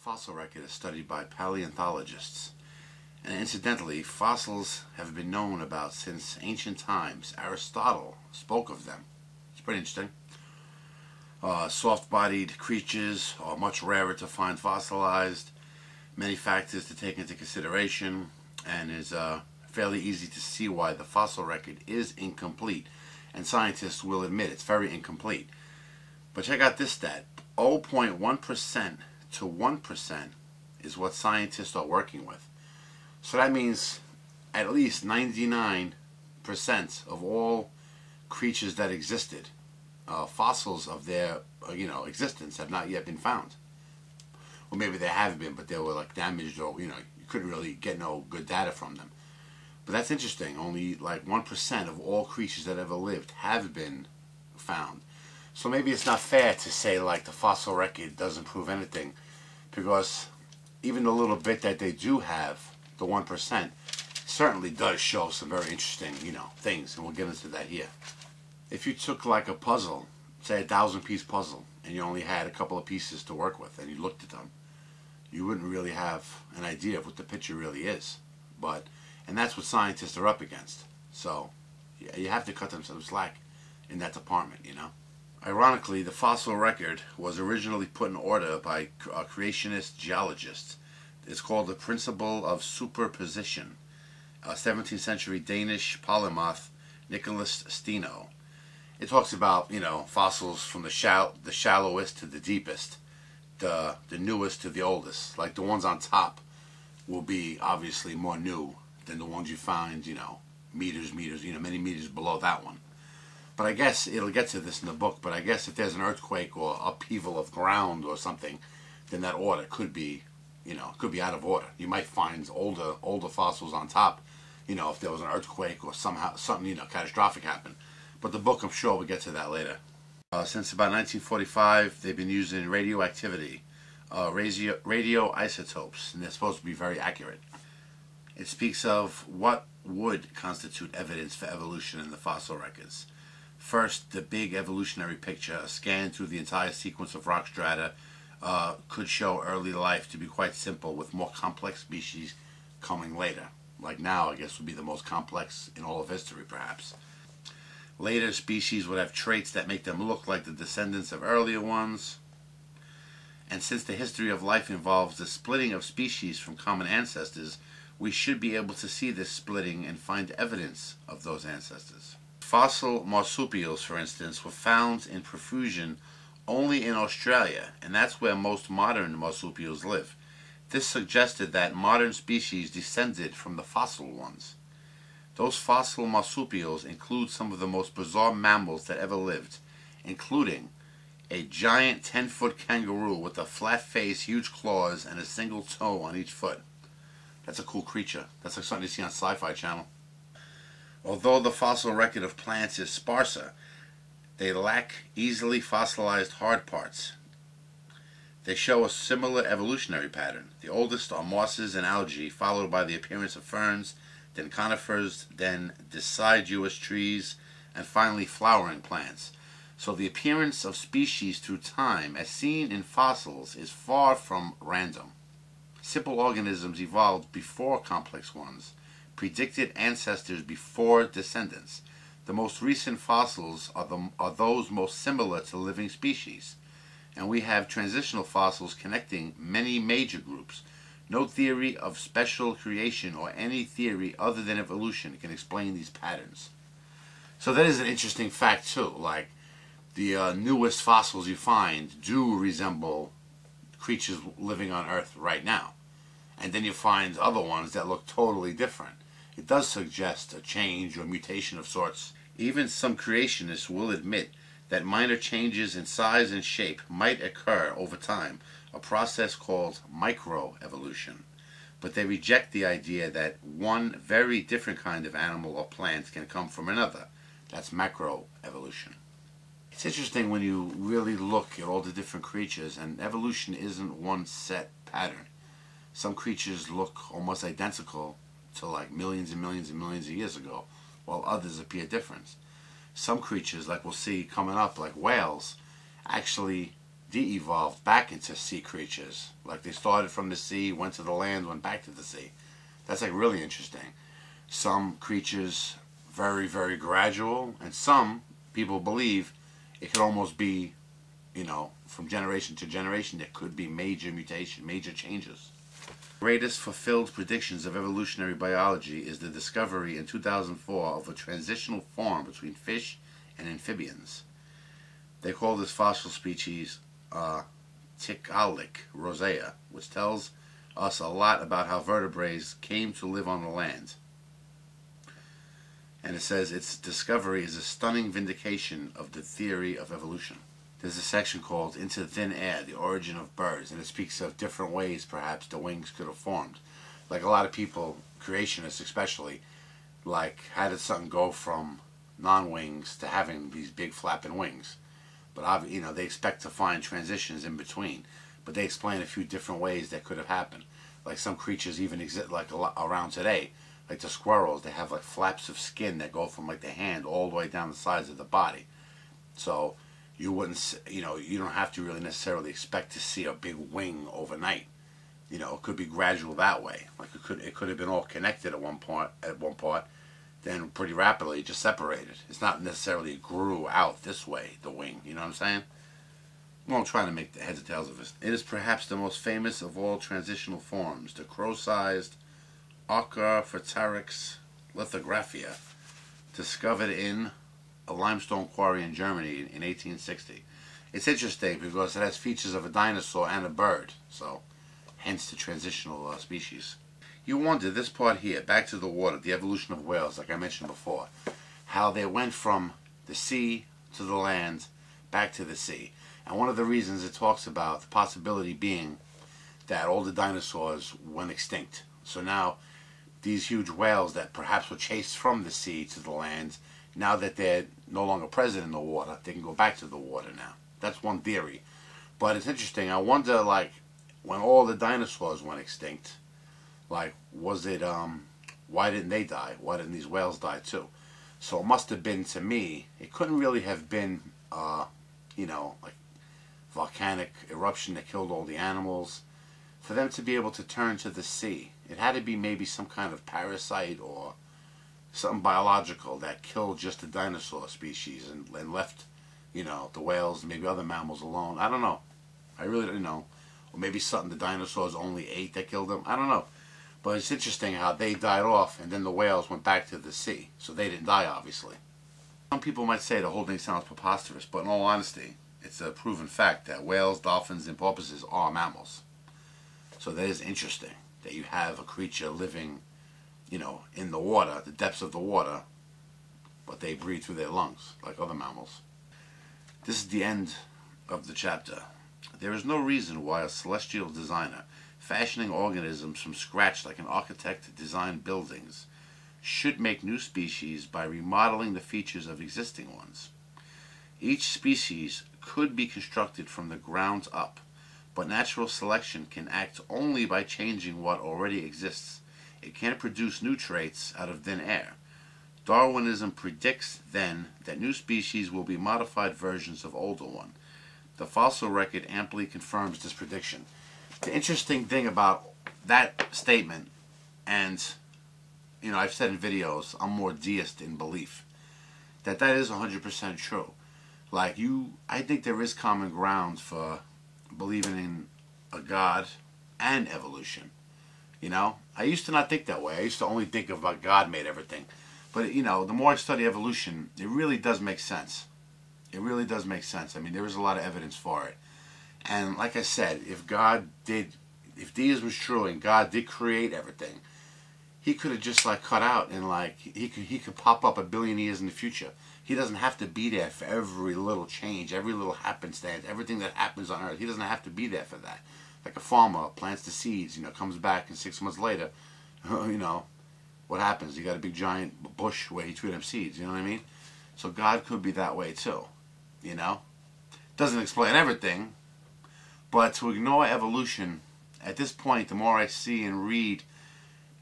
fossil record is studied by paleontologists. And incidentally, fossils have been known about since ancient times. Aristotle spoke of them. It's pretty interesting. Soft-bodied creatures are much rarer to find fossilized. Many factors to take into consideration, and is fairly easy to see why the fossil record is incomplete. And scientists will admit it's very incomplete. But check out this stat. 0.1% to 1% is what scientists are working with. So that means at least 99% of all creatures that existed, fossils of their existence, have not yet been found. Or maybe they have been, but they were like damaged, or you couldn't really get no good data from them. But that's interesting. Only like 1% of all creatures that ever lived have been found. So maybe it's not fair to say like the fossil record doesn't prove anything, because even the little bit that they do have, the 1%, certainly does show some very interesting, things, and we'll get into that here. If you took like a puzzle, say a 1,000-piece puzzle, and you only had a couple of pieces to work with, and you looked at them, you wouldn't really have an idea of what the picture really is. And that's what scientists are up against. So you have to cut them some slack in that department, Ironically, the fossil record was originally put in order by creationist geologists. It's called the principle of superposition. 17th century Danish polymath Nicholas Steno. It talks about, fossils from the shallowest to the deepest, the newest to the oldest. Like the ones on top will be obviously more new than the ones you find, meters, many meters below that one. But I guess it'll get to this in the book, but I guess if there's an earthquake or upheaval of ground or something, then that order could be, could be out of order. You might find older fossils on top, if there was an earthquake or something, catastrophic happened. But the book, I'm sure we'll get to that later. Since about 1945, they've been using radioactivity, radioisotopes, and they're supposed to be very accurate. It speaks of what would constitute evidence for evolution in the fossil records. First, the big evolutionary picture, a scan through the entire sequence of rock strata, could show early life to be quite simple, with more complex species coming later. Like now, I guess, would be the most complex in all of history, perhaps. Later species would have traits that make them look like the descendants of earlier ones. And since the history of life involves the splitting of species from common ancestors, we should be able to see this splitting and find evidence of those ancestors. Fossil marsupials, for instance, were found in profusion only in Australia, and that's where most modern marsupials live. This suggested that modern species descended from the fossil ones. Those fossil marsupials include some of the most bizarre mammals that ever lived, including a giant 10-foot kangaroo with a flat face, huge claws, and a single toe on each foot. That's a cool creature. That's like something you see on Sci-Fi Channel. Although the fossil record of plants is sparser, they lack easily fossilized hard parts. They show a similar evolutionary pattern. The oldest are mosses and algae, followed by the appearance of ferns, then conifers, then deciduous trees, and finally flowering plants. So the appearance of species through time, as seen in fossils, is far from random. Simple organisms evolved before complex ones, predicted ancestors before descendants. The most recent fossils are those most similar to living species, and we have transitional fossils connecting many major groups. No theory of special creation or any theory other than evolution can explain these patterns. So that is an interesting fact too. Like the newest fossils you find do resemble creatures living on Earth right now, and then you find other ones that look totally different. It does suggest a change or mutation of sorts. Even some creationists will admit that minor changes in size and shape might occur over time, a process called microevolution. But they reject the idea that one very different kind of animal or plant can come from another. That's macroevolution. It's interesting when you really look at all the different creatures, and evolution isn't one set pattern. Some creatures look almost identical to like millions and millions and millions of years ago, while others appear different. Some creatures, like we'll see coming up, like whales, actually de-evolved back into sea creatures. Like they started from the sea, went to the land, went back to the sea. That's like really interesting. Some creatures very, very gradual, and some people believe it could almost be, from generation to generation, there could be major mutation, major changes. Greatest fulfilled predictions of evolutionary biology is the discovery in 2004 of a transitional form between fish and amphibians. They call this fossil species Tiktaalik rosea, which tells us a lot about how vertebrates came to live on the land. And it says its discovery is a stunning vindication of the theory of evolution. There's a section called Into Thin Air, the Origin of Birds, and it speaks of different ways perhaps the wings could have formed. Like a lot of people, creationists especially, like how did something go from non-wings to having these big flapping wings? But they expect to find transitions in between. But they explain a few different ways that could have happened. Like some creatures even exist like around today. Like the squirrels, they have like flaps of skin that go from like the hand all the way down the sides of the body. So you wouldn't, you don't have to really necessarily expect to see a big wing overnight. It could be gradual that way. Like it could have been all connected at one part, then pretty rapidly just separated. It's not necessarily it grew out this way, the wing. You know what I'm saying? Well, I'm trying to make the heads and tails of it. It is perhaps the most famous of all transitional forms, the crow-sized Archaeopteryx lithographia, discovered in a limestone quarry in Germany in 1860. It's interesting because it has features of a dinosaur and a bird, so hence the transitional species. You wonder, this part here, back to the water, the evolution of whales, like I mentioned before, how they went from the sea to the land, back to the sea. And one of the reasons it talks about the possibility being that all the dinosaurs went extinct. So now these huge whales that perhaps were chased from the sea to the land, now that they're no longer present in the water, they can go back to the water now. That's one theory. But it's interesting. I wonder, like, when all the dinosaurs went extinct, like, was it, why didn't they die? Why didn't these whales die too? So it must have been, to me, it couldn't really have been, like volcanic eruption that killed all the animals. For them to be able to turn to the sea, it had to be maybe some kind of parasite or something biological that killed just the dinosaur species and left, the whales and maybe other mammals alone. I don't know. I really don't know. Or maybe something the dinosaurs only ate that killed them. I don't know. But it's interesting how they died off and then the whales went back to the sea. So they didn't die, obviously. Some people might say the whole thing sounds preposterous, but in all honesty, it's a proven fact that whales, dolphins, and porpoises are mammals. So that is interesting that you have a creature living, in the water, the depths of the water, but they breathe through their lungs like other mammals. This is the end of the chapter. There is no reason why a celestial designer, fashioning organisms from scratch like an architect designed buildings, should make new species by remodeling the features of existing ones. Each species could be constructed from the ground up, but natural selection can act only by changing what already exists. It can't produce new traits out of thin air. Darwinism predicts, then, that new species will be modified versions of older ones. The fossil record amply confirms this prediction. The interesting thing about that statement, and I've said in videos, I'm more deist in belief, that is 100% true. Like I think there is common ground for believing in a God and evolution. I used to not think that way. I used to only think of like God made everything. But the more I study evolution, it really does make sense. It really does make sense. I mean, there is a lot of evidence for it. And like I said, if deism was true and God did create everything, he could have just like cut out and like he could pop up a billion years in the future. He doesn't have to be there for every little change, every little happenstance, everything that happens on Earth. He doesn't have to be there for that. Like a farmer plants the seeds, comes back and 6 months later, what happens? You got a big giant bush where he threw them seeds, you know what I mean? So God could be that way too, Doesn't explain everything, but to ignore evolution, at this point, the more I see and read,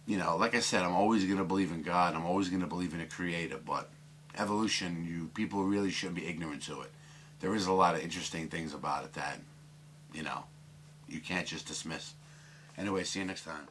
like I said, I'm always going to believe in God, I'm always going to believe in a creator, but evolution, people really shouldn't be ignorant to it. There is a lot of interesting things about it that you know, you can't just dismiss. Anyway, see you next time.